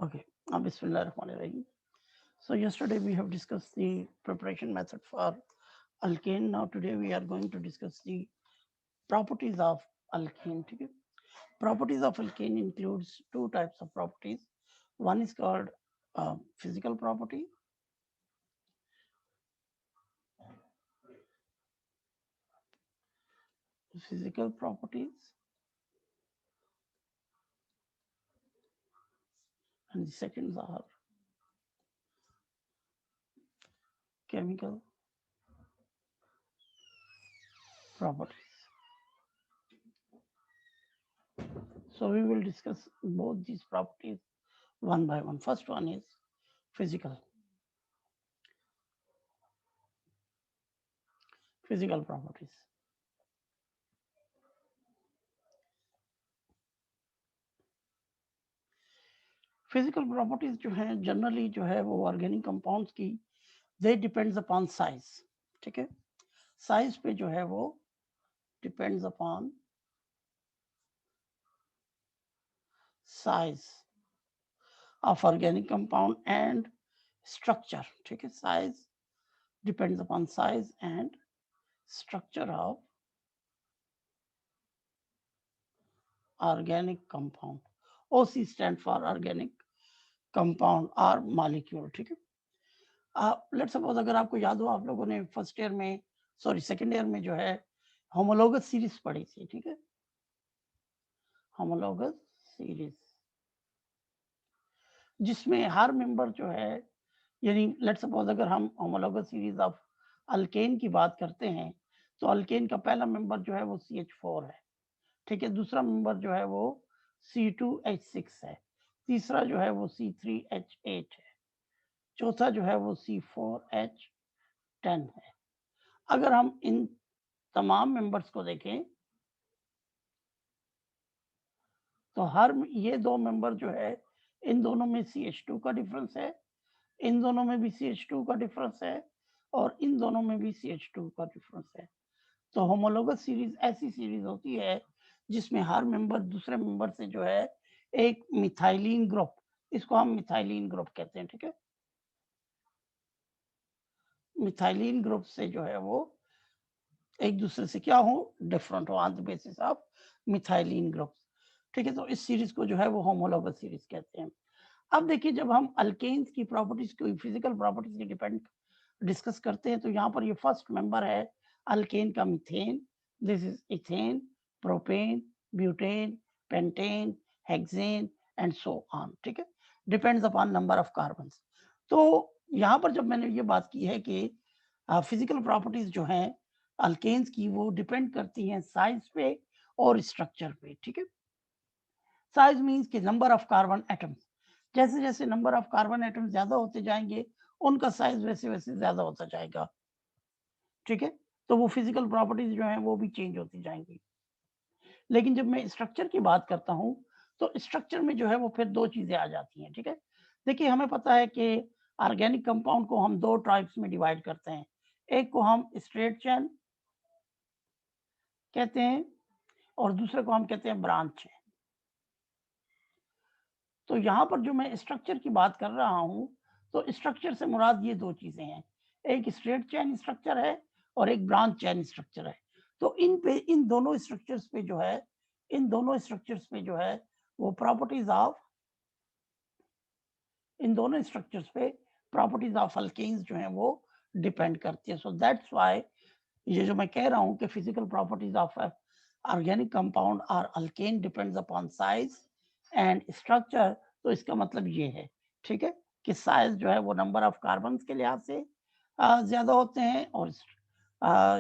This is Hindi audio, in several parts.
Okay, Bismillahirrahmanirrahim. So yesterday we have discussed the preparation method for alkane. Now today we are going to discuss the properties of alkane. Okay? Properties of alkane includes two types of properties. One is called physical property. Physical properties, and the second are chemical properties. So we will discuss both these properties one by one. First one is physical properties. Physical properties जो है जनरली जो है वो ऑर्गेनिक कंपाउंड्स की दे डिपेंड्स अपॉन साइज. ठीक है, साइज पे जो है वो depends upon size of organic compound and structure. ठीक है, size depends upon size and structure of organic compound. OC stand for organic compound और मॉलिक्यूल. ठीक है, लेट्स सपोज अगर आपको याद हो आप लोगों ने फर्स्ट ईयर में सेकंड ईयर में जो है होमोलोगस सीरीज पढ़ी थी. ठीक है, होमोलोगस सीरीज जिसमें हर मेंबर जो है यानी लेट्स सपोज अगर हम होमोलोगस सीरीज ऑफ अल्केन की बात करते हैं तो अल्केन का पहला मेंबर जो है वो CH4 है. ठीक है, दूसरा मेंबर जो है वो C2H6 है, तीसरा जो है वो C3H8 है, चौथा जो है वो C4H10 है. अगर हम इन तमाम मेंबर्स को देखें तो हर ये दो मेंबर जो है इन दोनों में CH2 का डिफरेंस है, इन दोनों में भी CH2 का डिफरेंस है और इन दोनों में भी CH2 का डिफरेंस है. तो होमोलोगस सीरीज ऐसी सीरीज होती है जिसमें हर मेंबर दूसरे मेंबर से जो है एक मिथाइलिन ग्रुप, इसको हम मिथाइलिन ग्रुप कहते हैं. ठीक है, मिथाइलिन ग्रुप से जो है वो एक दूसरे से क्या हो, डिफरेंट हो on the basis of methylene group. ठीक है, तो इस सीरीज को जो है वो होमोलोगस सीरीज कहते हैं. अब देखिए जब हम अल्केन्स की प्रॉपर्टीज को फिजिकल प्रॉपर्टीज के डिपेंड डिस्कस करते हैं तो यहाँ पर ये फर्स्ट मेंबर है अल्केन का methane. This is ethane, propane, butane, pentane, hexane and so on. ठीक है, depends upon number of carbon. तो यहाँ पर जब मैंने ये बात की है कि फिजिकल प्रॉपर्टीज जो हैं अल्केन्स की वो डिपेंड करती हैं साइज पे और स्ट्रक्चर पे. ठीक है, साइज मीन्स कि नंबर ऑफ कार्बन एटम्स, जैसे जैसे नंबर ऑफ कार्बन एटम ज्यादा होते जाएंगे उनका साइज वैसे वैसे ज्यादा होता जाएगा. ठीक है, तो वो फिजिकल प्रॉपर्टीज जो है वो भी चेंज होती जाएंगी. लेकिन जब मैं स्ट्रक्चर की बात करता हूँ तो स्ट्रक्चर में जो है वो फिर दो चीजें आ जाती हैं. ठीक है, देखिए हमें पता है कि ऑर्गेनिक कंपाउंड को हम दो टाइप्स में डिवाइड करते हैं. एक को हम स्ट्रेट चेन कहते हैं और दूसरे को हम कहते हैं ब्रांच चेन. तो यहाँ पर जो मैं स्ट्रक्चर की बात कर रहा हूँ तो स्ट्रक्चर से मुराद ये दो चीजें हैं, एक स्ट्रेट चेन स्ट्रक्चर है और एक ब्रांच चेन स्ट्रक्चर है. तो इन दोनों स्ट्रक्चर्स पे जो है वो इन दोनों स्ट्रक्चर्स पे प्रॉपर्टीज ऑफ अल्केन्स जो हैं वो डिपेंड करती है. सो दैट्स व्हाई ये जो मैं कह रहा हूँ कि physical properties of organic compound और alkane depends upon size and structure. तो इसका मतलब ये है, ठीक है, कि साइज जो है वो नंबर ऑफ कार्बन के लिहाज से ज्यादा होते हैं और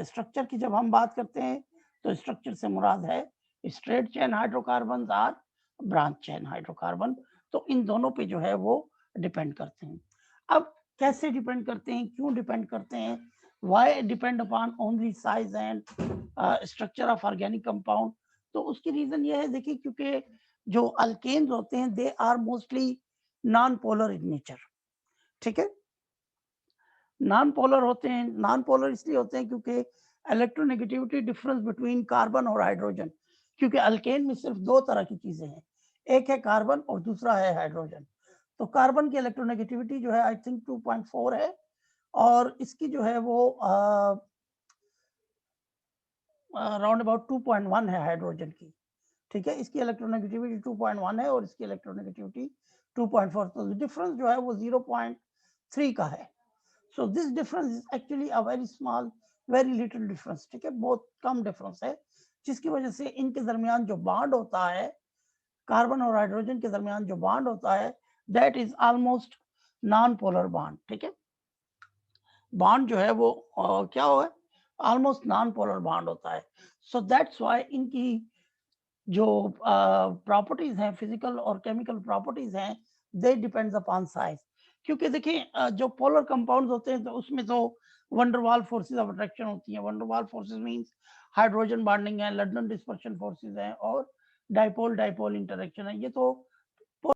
स्ट्रक्चर की जब हम बात करते हैं तो स्ट्रक्चर से मुराद है स्ट्रेट चेन हाइड्रोकार्बन और ब्रांच चेन हाइड्रोकार्बन. तो इन दोनों पे जो है वो डिपेंड करते हैं. अब कैसे डिपेंड करते हैं, क्यों डिपेंड करते हैं, why depend upon only size and structure of organic compound. तो उसकी रीजन ये है, देखिए क्योंकि जो अल्केन्स होते हैं they are mostly non polar in nature. ठीक है, नॉन पोलर होते हैं. नॉन पोलर इसलिए होते हैं क्योंकि इलेक्ट्रोनेगेटिविटी डिफरेंस बिटवीन कार्बन और हाइड्रोजन, क्योंकि अल्केन में सिर्फ दो तरह की चीजें हैं, एक है कार्बन और दूसरा है हाइड्रोजन. तो कार्बन की इलेक्ट्रोनेगेटिविटी जो है आई थिंक 2.4 है और इसकी जो है वो अराउंड अबाउट 2.1 है हाइड्रोजन की, ठीक है। इसकी इलेक्ट्रोनेगेटिविटी 2.1 है और इसकी इलेक्ट्रोनेगेटिविटी 2.4, तो डिफरेंस जो है वो 0.3 का है। So this difference is actually a very small, very little difference, ठीक है, बहुत कम डिफरेंस है, जिसकी वजह से इनके दरमियान जो बॉन्ड होता है, कार्बन और हाइड्रोजन के दरमियान जो बॉन्ड होता है, that is almost non polar bond, ठीक है। बॉन्ड जो है वो क्या हो है, ऑलमोस्ट नॉन पोलर बॉन्ड होता है। सो दैट्स व्हाई इनकी जो प्रॉपर्टीज हैं, फिजिकल और केमिकल प्रॉपर्टीज हैं, दे डिपेंड्स अपॉन साइज। क्योंकि देखिए जो पोलर कंपाउंड्स होते हैं तो उसमें तो वंडरवाल फोर्सेस ऑफ अट्रैक्शन होती हैं। Van der Waals forces means hydrogen bonding है, लंदन डिस्पर्शन फोर्सेस हैं और डाइपोल डाइपोल इंटरेक्शन है। ये तो